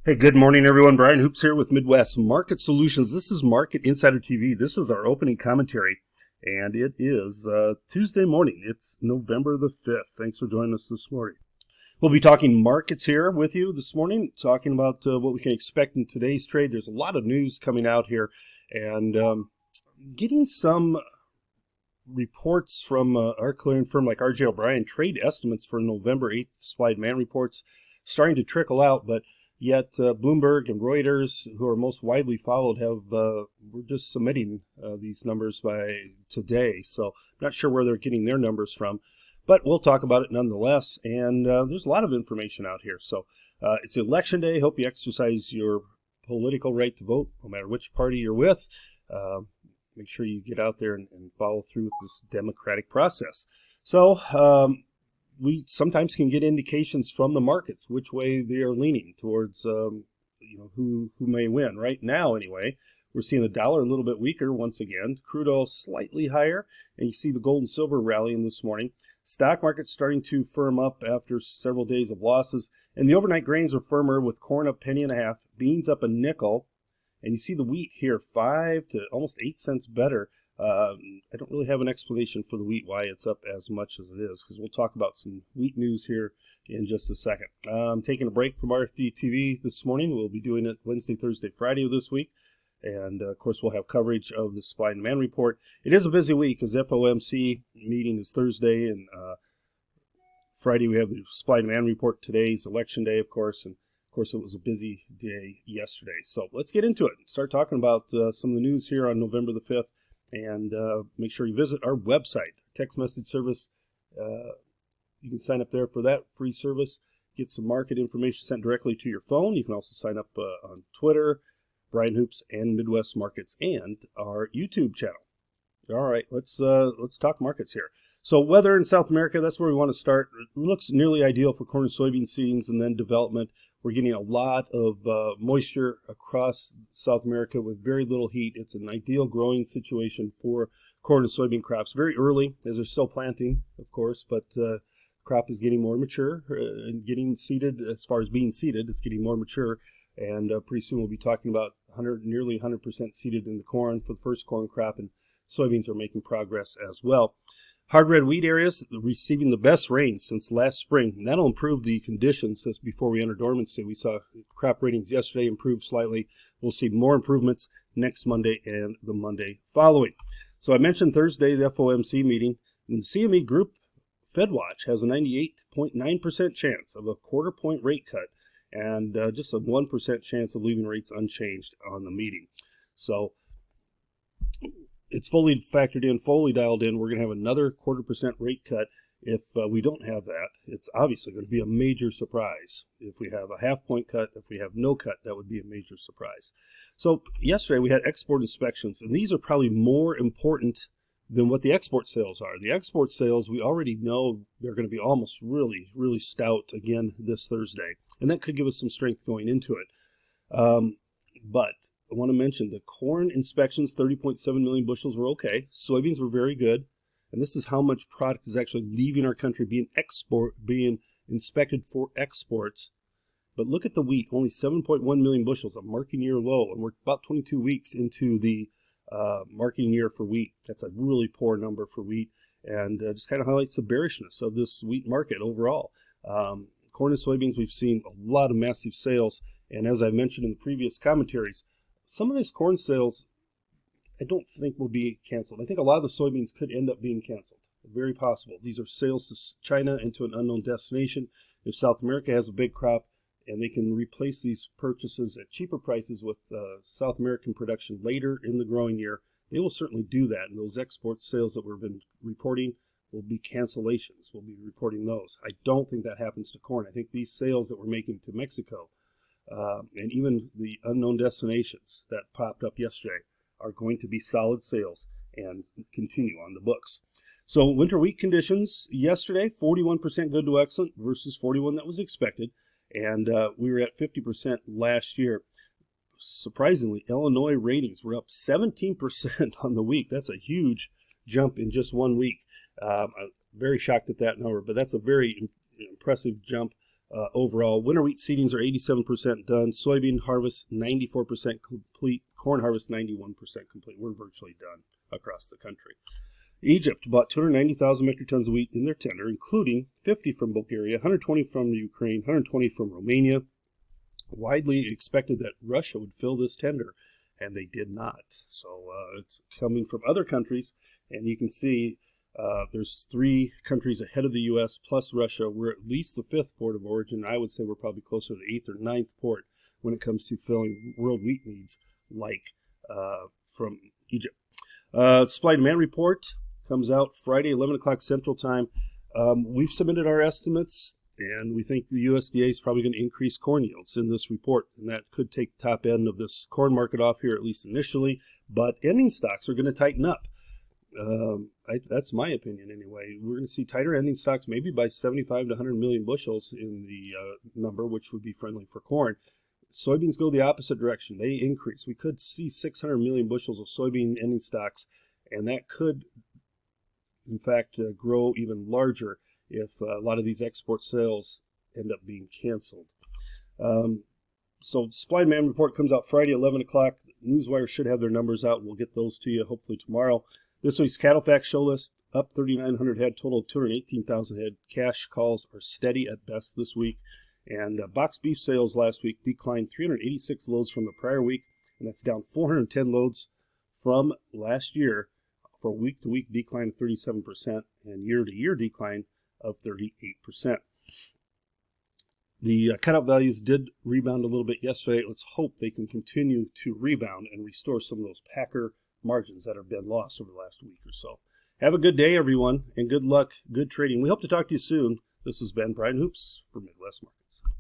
Hey, good morning, everyone. Brian Hoops here with Midwest Market Solutions. This is Market Insider TV. This is our opening commentary, and it is Tuesday morning. It's November the 5th. Thanks for joining us this morning. We'll be talking markets here with you this morning, talking about what we can expect in today's trade. There's a lot of news coming out here, and getting some reports from our clearing firm like RJ O'Brien, trade estimates for November 8th supply demand reports starting to trickle out, but yet Bloomberg and Reuters, who are most widely followed, we're just submitting these numbers by today. So I'm not sure where they're getting their numbers from, but we'll talk about it nonetheless. And there's a lot of information out here. So it's election day. Hope you exercise your political right to vote, no matter which party you're with. Make sure you get out there and follow through with this democratic process. So we sometimes can get indications from the markets which way they are leaning towards, who may win. Right now, anyway, we're seeing the dollar a little bit weaker once again. Crude oil slightly higher, and you see the gold and silver rallying this morning. Stock market starting to firm up after several days of losses, and the overnight grains are firmer with corn up penny and a half, beans up a nickel. And you see the wheat here, 5 to almost 8 cents better. I don't really have an explanation for the wheat, why it's up as much as it is, because we'll talk about some wheat news here in just a second. I'm taking a break from RFD TV this morning. We'll be doing it Wednesday, Thursday, Friday of this week. And, of course, we'll have coverage of the supply and demand report. It is a busy week because FOMC meeting is Thursday, and Friday we have the supply and demand report. Today's election day, of course, and of course, it was a busy day yesterday. So let's get into it and start talking about some of the news here on November the 5th. And make sure you visit our website, text message service. You can sign up there for that free service. Get some market information sent directly to your phone. You can also sign up on Twitter, Brian Hoops, and Midwest Markets, and our YouTube channel. All right, let's talk markets here. So weather in South America, that's where we want to start. It looks nearly ideal for corn and soybean seedings and then development. We're getting a lot of moisture across South America with very little heat. It's an ideal growing situation for corn and soybean crops. Very early, as they're still planting, of course, but crop is getting more mature and getting seeded. As far as being seeded, it's getting more mature. And pretty soon we'll be talking about nearly 100% seeded in the corn for the first corn crop, and soybeans are making progress as well. Hard red wheat areas receiving the best rain since last spring. And that'll improve the conditions since before we enter dormancy. We saw crop ratings yesterday improve slightly. We'll see more improvements next Monday and the Monday following. So I mentioned Thursday, the FOMC meeting. And the CME Group FedWatch has a 98.9% chance of a quarter-point rate cut and just a 1% chance of leaving rates unchanged on the meeting. So it's fully factored in, fully dialed in. We're going to have another 0.25% rate cut. If we don't have that, it's obviously going to be a major surprise. If we have a half-point cut, if we have no cut, that would be a major surprise. So yesterday we had export inspections, and these are probably more important than what the export sales are. The export sales, we already know they're going to be almost really, really stout again this Thursday, and that could give us some strength going into it. But I want to mention the corn inspections, 30.7 million bushels were okay. Soybeans were very good. And this is how much product is actually leaving our country, being inspected for exports. But look at the wheat, only 7.1 million bushels, a marking year low. And we're about 22 weeks into the marking year for wheat. That's a really poor number for wheat, and just kind of highlights the bearishness of this wheat market overall. Corn and soybeans, we've seen a lot of massive sales. And as I mentioned in the previous commentaries, some of these corn sales, I don't think will be canceled. I think a lot of the soybeans could end up being canceled. Very possible. These are sales to China and to an unknown destination. If South America has a big crop and they can replace these purchases at cheaper prices with South American production later in the growing year, they will certainly do that. And those export sales that we've been reporting will be cancellations. We'll be reporting those. I don't think that happens to corn. I think these sales that we're making to Mexico and even the unknown destinations that popped up yesterday are going to be solid sales and continue on the books. So winter wheat conditions yesterday, 41% good to excellent versus 41 that was expected. And we were at 50% last year. Surprisingly, Illinois ratings were up 17% on the week. That's a huge jump in just 1 week. I'm very shocked at that number, but that's a very impressive jump overall. Winter wheat seedings are 87% done. Soybean harvest 94% complete. Corn harvest 91% complete. We're virtually done across the country. Egypt bought 290,000 metric tons of wheat in their tender, including 50 from Bulgaria, 120 from Ukraine, 120 from Romania. Widely expected that Russia would fill this tender, and they did not. So it's coming from other countries, and you can see there's 3 countries ahead of the U.S. plus Russia. We're at least the 5th port of origin. I would say we're probably closer to the 8th or 9th port when it comes to filling world wheat needs, like from Egypt. Supply demand report comes out Friday, 11 o'clock Central Time. We've submitted our estimates, and we think the USDA is probably going to increase corn yields in this report, and that could take the top end of this corn market off here, at least initially, but ending stocks are going to tighten up. That's my opinion anyway. We're going to see tighter ending stocks, maybe by 75 to 100 million bushels in the number, which would be friendly for corn. Soybeans go the opposite direction. They increase. We could see 600 million bushels of soybean ending stocks, and that could in fact grow even larger if a lot of these export sales end up being canceled. So supply and demand report comes out Friday, 11 o'clock. Newswire should have their numbers out. We'll get those to you hopefully tomorrow. This week's cattle facts show list up 3,900 head, total of 218,000 head. Cash calls are steady at best this week. And boxed beef sales last week declined 386 loads from the prior week, and that's down 410 loads from last year, for a week-to-week decline of 37% and year-to-year decline of 38%. The cutout values did rebound a little bit yesterday. Let's hope they can continue to rebound and restore some of those packer margins that have been lost over the last week or so. Have a good day, everyone, and good luck, good trading. We hope to talk to you soon. This has been Brian Hoops for Midwest Markets.